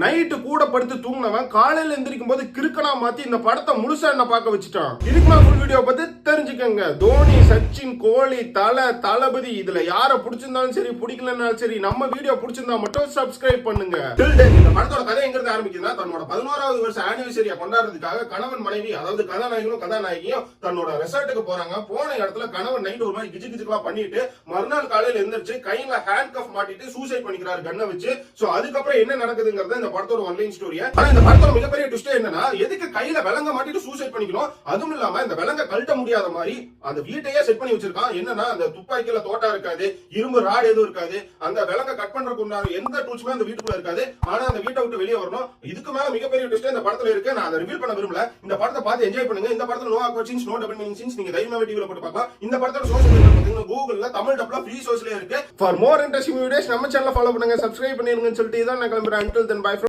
Night கூட படுத்து தூங்கினவன் காலையில எந்திரிக்கும் போது கிறுக்கனா மாத்தி இந்த படத்தை முழுசா என்ன பார்க்க வச்சுட்டான். இதுக்கு நான் ஃபுல் வீடியோ பத்தி தெரிஞ்சுக்கங்க. தோனி, சச்சின், கோலி, தளபதி இதுல யார பிடிச்சிருந்தாலும் சரி பிடிக்கலனாலும் சரி நம்ம வீடியோ பிடிச்சிருந்தா மட்டும் சப்ஸ்கிரைப் பண்ணுங்க. இந்த படத்தோட கதை எங்கிருந்து ஆரம்பிக்குதுன்னா, தன்னோட 11வது வருஷ ஆனிவர்சரியா கொண்டாடுறதுக்காக கணவன் மனைவி, அதாவது கதாநாயகனும் கதாநாயகியும் தன்னோட ரெசார்ட்டுக்கு போறாங்க. போன இடத்துல கணவன் நைட் ஒரு மாதிரி கிச்சு கிச்சுக்கலாம் பண்ணிட்டு மறுநாள் காலையில எந்திரிச்சு கையில ஹேண்ட் கஃப் மாட்டிட்டு சூசைட் பண்ணிக்கிறாரு கண்ணை வச்சு. சோ அதுக்கப்புறம் என்ன நடக்குதுங்கிறது இந்த படத்தோட ஒன்லைன் ஸ்டோரி. ஆனா இந்த படத்தோட மிகப்பெரிய ட்விஸ்ட் என்னன்னா, எதுக்கு கையில விலங்க மாட்டிட்டு சூசைட் பண்ணிக்கணும், அதுவும் இல்லாம இந்த விலங்க கழட்ட முடியாத மாதிரி அந்த வீட்டையே செட் பண்ணி வச்சிருக்கான். என்னன்னா, அந்த துப்பாக்கியில தோட்டா இருக்காது, இரும்பு ராடு எதுவும் இருக்காது, அந்த விலங்க கட் பண்றதுக்கு உண்டான எந்த டூல்ஸுமே அந்த வீட்டுக்குள்ள இருக்காது. ஆனா அந்த வீட்டை விட்டு வெளியே வரணும். இதுக்கு மேல மிகப்பெரிய ட்விஸ்ட் இந்த படத்துல இருக்கு. நான் அதை ரிவீல் பண்ண விரும்பல. இந்த படத்தை பார்த்து என்ஜாய் பண்ணுங்க. இந்த படத்துல no awkward scenes, no double meaning scenes நீங்க தைரியமா டிவில போட்டு பார்க்கலாம். இந்த படத்தோட சோர்ஸ் பாத்தீங்கன்னா கூகுள்ல தமிழ் டப்ல ஃப்ரீ சோர்ஸ்ல இருக்கு. ஃபார் மோர் இன்ட்ரெஸ்டிங் வீடியோஸ் நம்ம சேனலை ஃபாலோ பண்ணுங்க, சப்ஸ்கிரைப் பண்ணிருங்கன்னு சொல்லிட்டு தான் நான் கிளம்புறேன். Until then, bye.